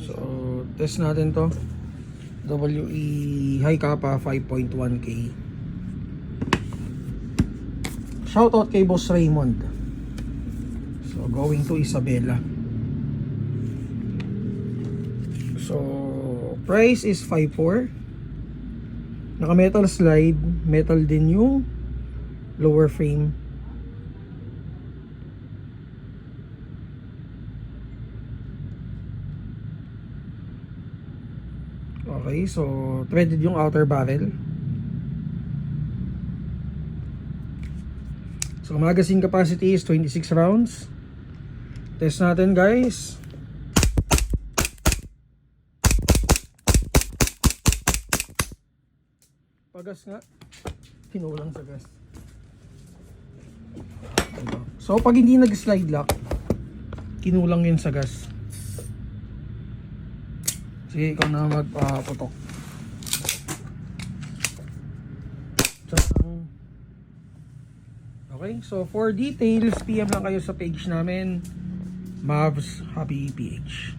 So, test natin to. WE High Kappa 5.1K. Shoutout kay Boss Raymond. So, going to Isabela. So, price is 5.4. Naka metal slide, metal din yung lower frame. Okay, so threaded yung outer barrel. So magazine capacity is 26 rounds. Test natin, guys. Pagas nga. Kinulang sa gas. So pag hindi nag-slide lock, kinulang yun sa gas. Sige, ikaw na magpaputok. Okay, so for details, PM lang kayo sa page namin, Mavs Happy PH.